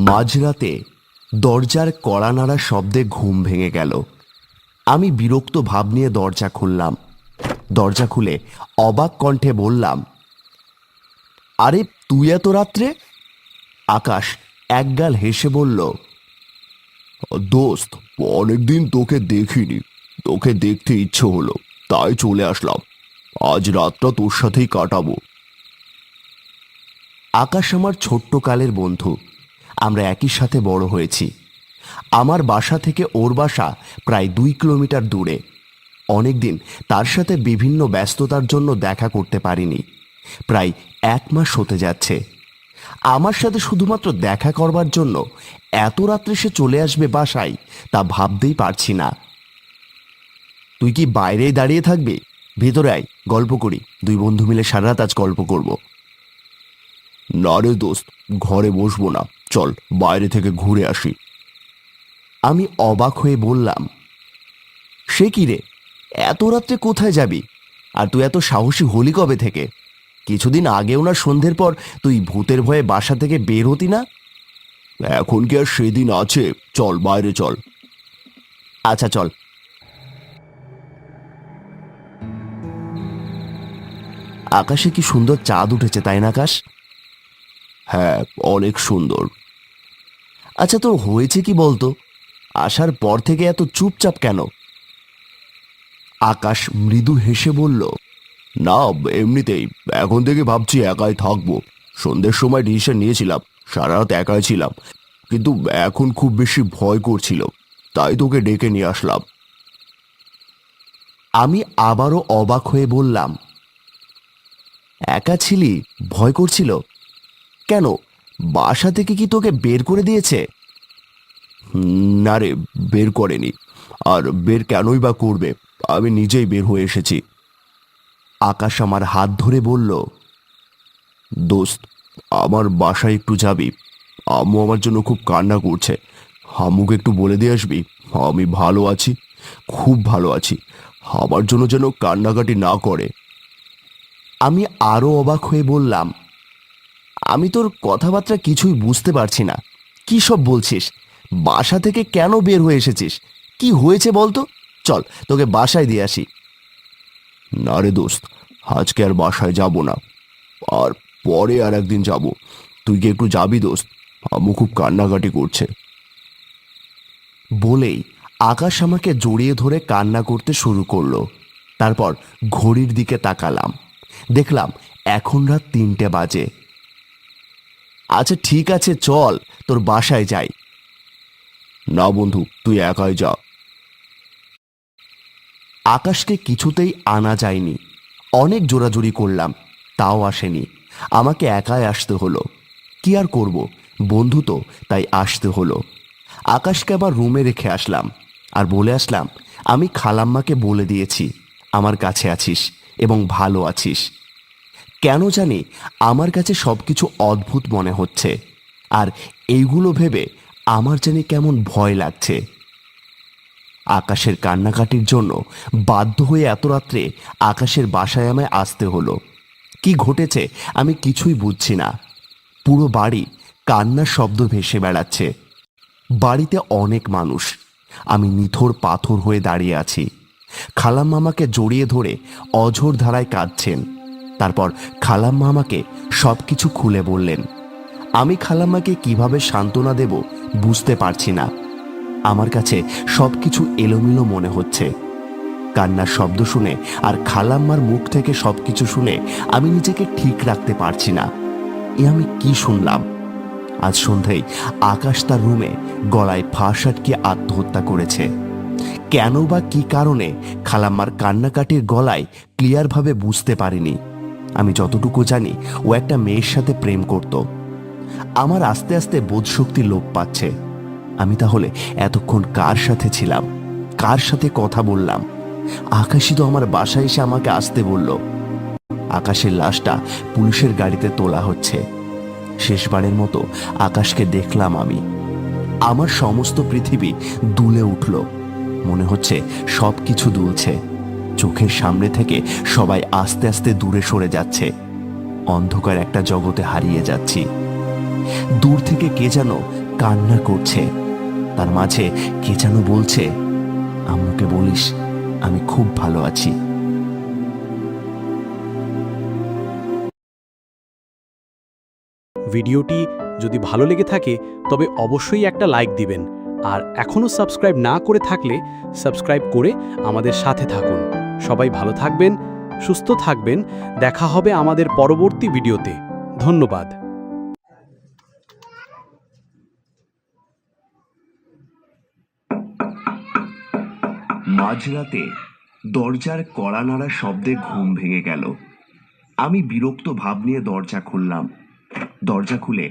মাঝরাতে দরজার কড়া নাড়ার শব্দে ঘুম ভেঙে গেল। আমি বিরক্ত ভাব নিয়ে দরজা খুললাম। দরজা খুলে অবাক কণ্ঠে বললাম, আরে তুই এত রাত্রে? আকাশ একগাল হেসে বলল, দোস্ত, অনেকদিন তোকে দেখিনি, তোকে দেখতে ইচ্ছে হলো, তাই চলে আসলাম। আজ রাতটা তোর সাথেই কাটাবো। আকাশ আমার ছোট্ট কালের বন্ধু। আমরা একই সাথে বড় হয়েছি। আমার বাসা থেকে ওর বাসা প্রায় 2 কিলোমিটার দূরে। অনেকদিন তার সাথে বিভিন্ন ব্যস্ততার জন্য দেখা করতে পারিনি। প্রায় 1 মাস হতে যাচ্ছে। আমার সাথে শুধুমাত্র দেখা করবার জন্য এত রাত্রে সে চলে আসবে বাসায়, তা ভাবতেই পারছি না। তুই কি বাইরেই দাঁড়িয়ে থাকবি? ভেতরে আয়, গল্প করি। 2 বন্ধু মিলে সারা রাত আজ গল্প করব। না রে দোস্ত, ঘরে বসবো না, চল বাইরে থেকে ঘুরে আসি। আমি অবাক হয়ে বললাম, সে কি রে, এত রাত্রে কোথায় যাবি? আর তুই এত সাহসী হলি কবে থেকে? কিছুদিন আগেও না সন্ধ্যের পর তুই ভূতের ভয়ে বাসা থেকে বের হতি না? এখন কি আর সেদিন আছে? চল বাইরে চল। আচ্ছা চল। আকাশে কি সুন্দর চাঁদ উঠেছে, তাই না আকাশ? হ্যাঁ, অনেক সুন্দর। আচ্ছা, তোর হয়েছে কি বলতো? আসার পর থেকে এত চুপচাপ কেন? আকাশ মৃদু হেসে বলল, না এমনিতেই, এখন থেকে ভাবছি একাই থাকবো। সন্ধ্যের সময় ডিসিশন নিয়েছিলাম, সারা রাত একাই ছিলাম, কিন্তু এখন খুব বেশি ভয় করছিল, তাই তোকে ডেকে নিয়ে আসলাম। আমি আবারও অবাক হয়ে বললাম, একা ছিলি, ভয় করছিল কেন? বাসা থেকে কি তোকে বের করে দিয়েছে? না রে, বের করেনি। আর বের কেনই বা করবে, আমি নিজেই বের হয়ে এসেছি। আকাশ আমার হাত ধরে বলল, দোস্ত, আমার বাসায় একটু যাবি? আম্মু আমার জন্য খুব কান্না করছে। আম্মুকে একটু বলে দিয়ে আসবি আমি ভালো আছি, খুব ভালো আছি, আমার জন্য যেন কান্নাকাটি না করে। আমি আরো অবাক হয়ে বললাম, আমি তোর কথাবার্তা কিছুই বুঝতে পারছি না। কি সব বলছিস? বাসা থেকে কেন বের হয়ে এসেছিস? কি হয়েছে বলতো? চল তোকে বাসায় দিয়ে আসি। না রে দোস্ত, আজকে আর বাসায় যাব না, আর পরে আর একদিন যাব। তুই কি একটু যাবি দোস্ত? আম্মু খুব কান্নাকাটি করছে। বলেই আকাশ আমাকে জড়িয়ে ধরে কান্না করতে শুরু করলো। তারপর ঘড়ির দিকে তাকালাম, দেখলাম এখন রাত 3টে বাজে। আচ্ছা ঠিক আছে, চল তোর বাসায় যাই। না বন্ধু, তুই একাই যা। আকাশকে কিছুতেই আনা যায়নি। অনেক জোরাজুরি করলাম, তাও আসেনি। আমাকে একাই আসতে হলো। কি আর করব, বন্ধু তো, তাই আসতে হলো। আকাশকে আবার রুমে রেখে আসলাম, আর বলে আসলাম, আমি খালাম্মাকে বলে দিয়েছি আমার কাছে আছিস এবং ভালো আছিস। কেন জানি আমার কাছে সবকিছু অদ্ভুত মনে হচ্ছে, আর এইগুলো ভেবে আমার জানি কেমন ভয় লাগছে। আকাশের কান্নাকাটির জন্য বাধ্য হয়ে এত রাত্রে আকাশের বাসায় আমায় আসতে হলো। কি ঘটেছে আমি কিছুই বুঝছি না। পুরো বাড়ি কান্নার শব্দ ভেসে বেড়াচ্ছে। বাড়িতে অনেক মানুষ। আমি নিথর পাথর হয়ে দাঁড়িয়ে আছি। খালাম্মা আমাকে জড়িয়ে ধরে অঝোর ধারায় কাঁদছেন। তারপর খালাম্মা আমাকে সব কিছু খুলে বললেন। আমি খালাম্মাকে কিভাবে সান্ত্বনা দেব বুঝতে পারছি না। আমার কাছে সবকিছু এলোমেলো মনে হচ্ছে। কান্নার শব্দ শুনে আর খালাম্মার মুখ থেকে সবকিছু শুনে আমি নিজেকে ঠিক রাখতে পারছি না। এ আমি কি শুনলাম? আজ সন্ধ্যায় আকাশ তার রুমে গলায় ফাঁস আটকে আত্মহত্যা করেছে। কেন বা কি কারণে খালাম্মার কান্নাকাটির গলায় ক্লিয়ারভাবে বুঝতে পারিনি। আমি যতটুকু জানি ও একটা মেয়ের সাথে প্রেম করত। আমার আস্তে আস্তে বোধশক্তি লোপ পাচ্ছে। আমি তাহলে এতক্ষণ কার সাথে ছিলাম, কার সাথে কথা বললাম? আকাশই তো আমার বাসায় এসে আমাকে আসতে বলল। আকাশের লাশটা পুলিশের গাড়িতে তোলা হচ্ছে। শেষবারের মতো আকাশকে দেখলাম আমি। আমার সমস্ত পৃথিবী দুলে উঠল। মনে হচ্ছে সব কিছু দুলছে। চোখের সামনে থেকে সবাই আস্তে আস্তে দূরে সরে যাচ্ছে। অন্ধকার একটা জগতে হারিয়ে যাচ্ছি। দূর থেকে কে যেন কান্না করছে, তার মাঝে কে যেন বলছে, আম্মুকে বলিস আমি খুব ভালো আছি। ভিডিওটি যদি ভালো লেগে থাকে তবে অবশ্যই একটা লাইক দিবেন, আর এখনও সাবস্ক্রাইব না করে থাকলে সাবস্ক্রাইব করে আমাদের সাথে থাকুন। সবাই ভালো থাকবেন, সুস্থ থাকবেন। দেখা হবে আমাদের পরবর্তী ভিডিওতে। ধন্যবাদ। মাঝরাতে দরজার কড়া নাড়ার শব্দে ঘুম ভেঙে গেল। আমি বিরক্ত ভাব নিয়ে দরজা খুললাম। দরজা খুলে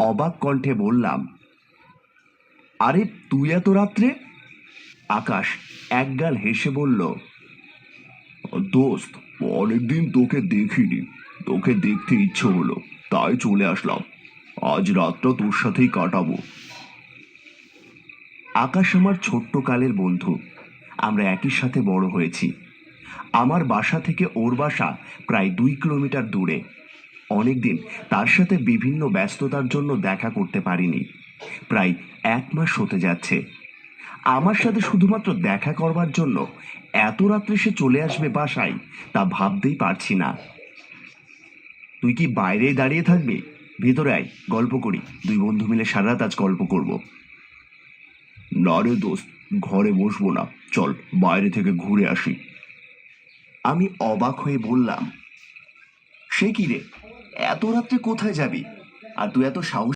অবাক কণ্ঠে বললাম, আরে তুই এত রাত্রে? আকাশ একগাল হেসে বলল, দোস্ত, অনেকদিন তোকে দেখিনি, তোকে দেখতে ইচ্ছে হলো, তাই চলে আসলাম। আজ রাতটা তোর সাথেই কাটাবো। আকাশ আমার ছোট্ট কালের বন্ধু, আমরা একই সাথে বড় হয়েছি। আমার বাসা থেকে ওর বাসা প্রায় 2 কিলোমিটার দূরে। অনেকদিন তার সাথে বিভিন্ন ব্যস্ততার জন্য দেখা করতে পারিনি। প্রায় 1 মাস হতে যাচ্ছে। আমার সাথে শুধুমাত্র দেখা করবার জন্য এত রাত্রে সে চলে আসবে বাসায়, তা ভাবতেই পারছি না। তুই কি বাইরে দাঁড়িয়ে থাকবি? ভেতরে আয়, গল্প করি। 2 বন্ধু মিলে সারা রাত আজ গল্প করব। না রে দোস্ত, ঘরে বসবো না, চল বাইরে থেকে ঘুরে আসি। আমি অবাক হয়ে বললাম, সে কি রে, এত রাত্রে কোথায় যাবি? আর তুই এত সাহস